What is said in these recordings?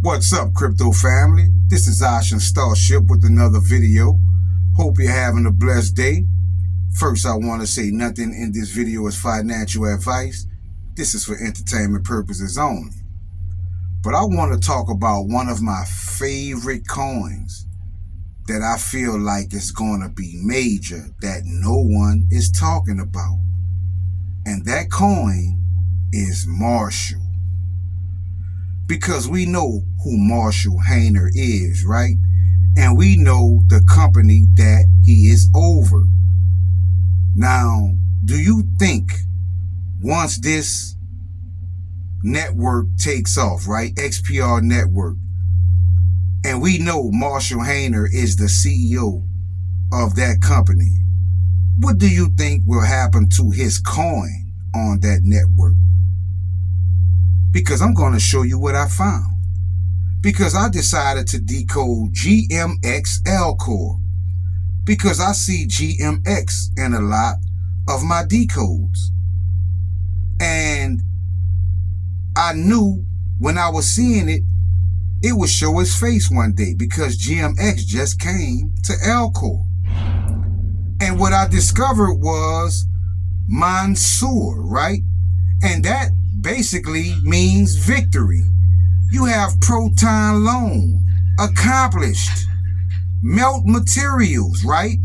What's up, crypto family? This is Ocean Starship with another video. Hope you're having a blessed day. First, I want to say nothing in this video is financial advice. This is for entertainment purposes only. But I want to talk about one of my favorite coins that I feel like is going to be major that no one is talking about. And that coin is Marshall. Because we know who Marshall Hedera is, right? And we know the company that he is over. Now, do you think once this network takes off, right? XPR network, and we know Marshall Hedera is the CEO of that company, what do you think will happen to his coin on that network? Because I'm going to show you what I found. Because I decided to decode GMX Elcore. Because I see GMX in a lot of my decodes. And I knew when I was seeing it, it would show its face one day. Because GMX just came to Elcore. And what I discovered was Mansour, right? And that basically means victory. You have proton loan, accomplished, melt materials, right?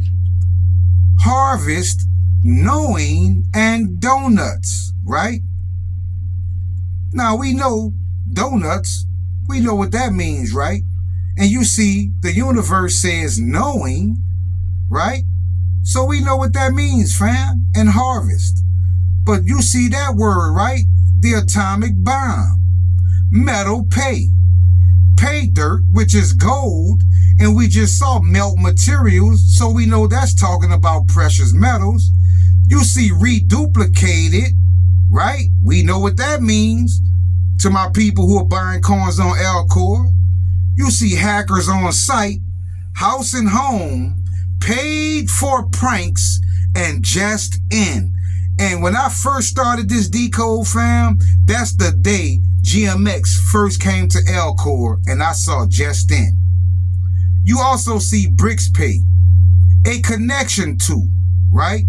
Harvest, knowing, and donuts, right? Now we know donuts, we know what that means, right? And you see the universe says knowing, right? So we know what that means, fam, and harvest. But you see that word, right? The atomic bomb, metal pay dirt, which is gold, and we just saw melt materials, so we know that's talking about precious metals. You see reduplicated, right? We know what that means to my people who are buying coins on Elcore. You see hackers on site, house and home, paid for pranks, and just in. And when I first started this decode, fam, that's the day GMX first came to Elcore and I saw just in. You also see Bricks Pay, a connection to, right?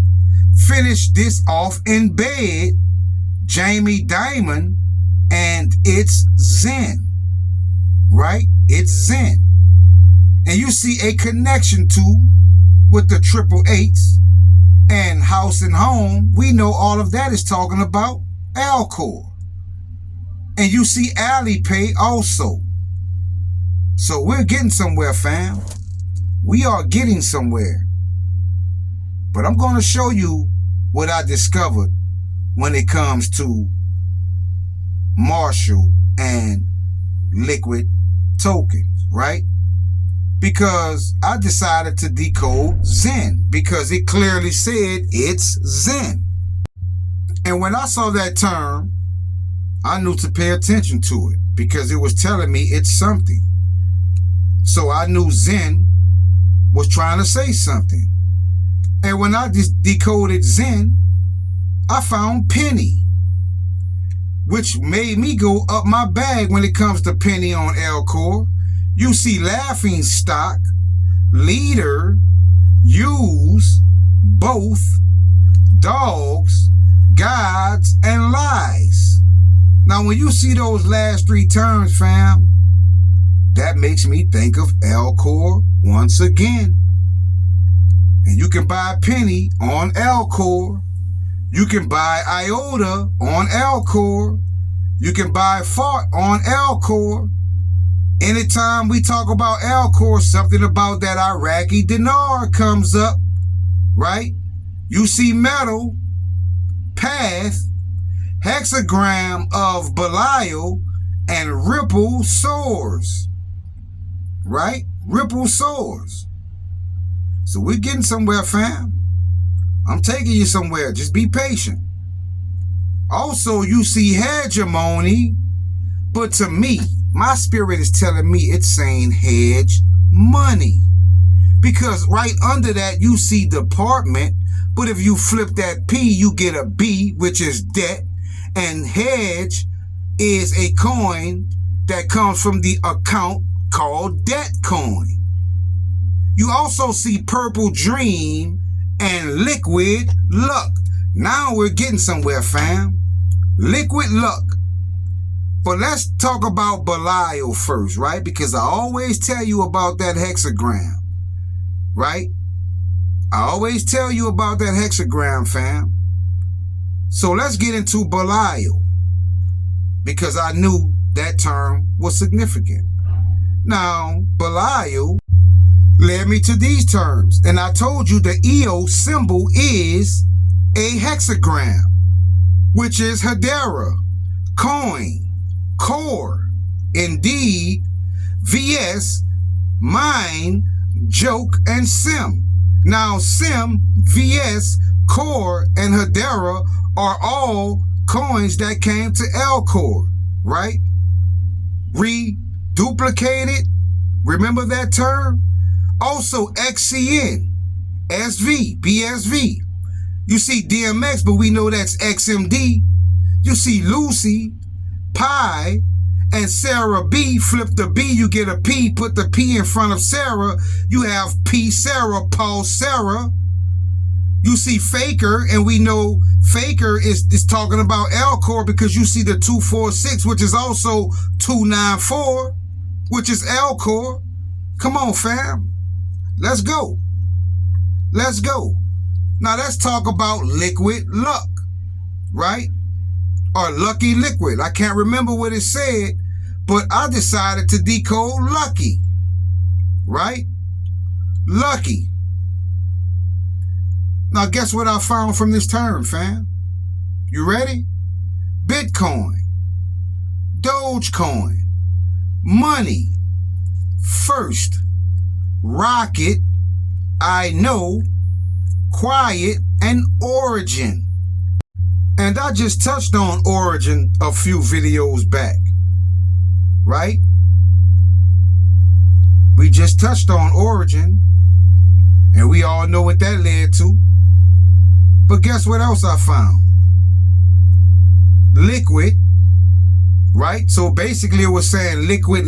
Finish this off in bed, Jamie Dimon, and it's Zen, right? It's Zen. And you see a connection to with the 888s. And house and home, we know all of that is talking about Elcore. And you see Alipay also. So we're getting somewhere, fam. We are getting somewhere. But I'm going to show you what I discovered when it comes to Marshall and liquid tokens, right? Because I decided to decode Zen because it clearly said it's Zen. And when I saw that term, I knew to pay attention to it because it was telling me it's something. So I knew Zen was trying to say something. And when I decoded Zen, I found penny, which made me go up my bag when it comes to penny on Elcore. You see laughing stock, leader, use, both, dogs, gods, and lies. Now, when you see those last three terms, fam, that makes me think of Elcore once again. And you can buy penny on Elcore. You can buy iota on Elcore. You can buy fart on Elcore. Anytime we talk about Elcore, something about that Iraqi dinar comes up, right? You see metal, path, hexagram of Belial, and ripple soars, right? Ripple soars. So we're getting somewhere, fam. I'm taking you somewhere. Just be patient. Also, you see hegemony, but to me, my spirit is telling me it's saying hedge money. Because right under that, you see department. But if you flip that P, you get a B, which is debt. And hedge is a coin that comes from the account called Debtcoin. You also see Purple Dream and Liquid Luck. Now we're getting somewhere, fam. Liquid Luck. But let's talk about Belial first, right? Because I always tell you about that hexagram, right? I always tell you about that hexagram, fam. So let's get into Belial, because I knew that term was significant. Now, Belial led me to these terms, and I told you the EOS symbol is a hexagram, which is Hedera, coin, core, indeed, VS, mine, joke, and sim. Now, sim, VS, core, and Hedera are all coins that came to Elcore, right? Reduplicated, remember that term? Also, XCN, SV, BSV. You see DMX, but we know that's XMD. You see Lucy, Pi, and Sarah B. Flip the B, you get a P, put the P in front of Sarah. You have P Sarah, Paul Sarah. You see Faker, and we know Faker is talking about Elcore because you see the 246, which is also 294, which is Elcore. Come on, fam. Let's go. Let's go. Now let's talk about Liquid Luck, right? Or Lucky Liquid. I can't remember what it said, but I decided to decode Lucky, right? Lucky. Now guess what I found from this term, fam? You ready? Bitcoin, Dogecoin, money, first, rocket, I know, quiet, and origin. And I just touched on origin a few videos back, right? We just touched on origin, and we all know what that led to. But guess what else I found? Liquid, right? So basically it was saying liquid,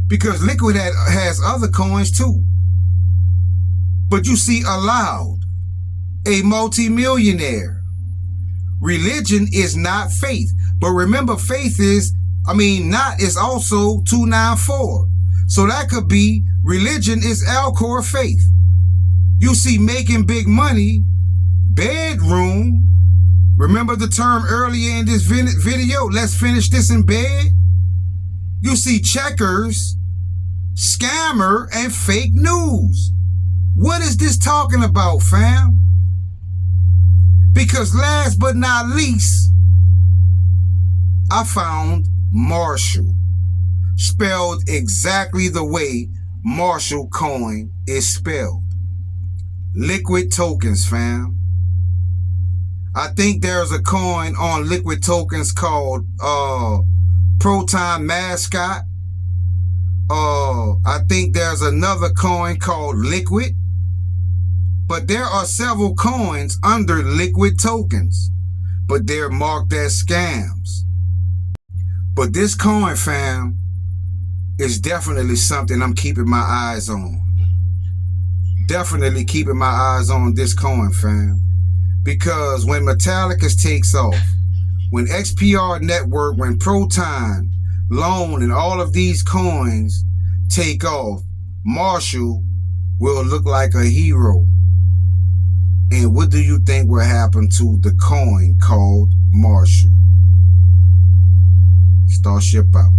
because liquid has other coins too. But you see Allowed, a multimillionaire. Religion is not faith. But remember, faith is, not is also 294. So that could be religion is Elcore faith. You see Making Big Money, bedroom. Remember the term earlier in this video? Let's finish this in bed. You see checkers, scammer, and fake news. What is this talking about, fam? Because last but not least, I found Marshall, spelled exactly the way Marshall coin is spelled. Liquid tokens, fam. I think there's a coin on Liquid Tokens called Proton Mascot. I think there's another coin called Liquid. But there are several coins under Liquid Tokens, but they're marked as scams. But this coin, fam, is definitely something I'm keeping my eyes on. Definitely keeping my eyes on this coin, fam. Because when Metallicus takes off, when XPR Network, when Proton, Loan, and all of these coins take off, Marshall will look like a hero. And what do you think will happen to the coin called Marshall? Starship out.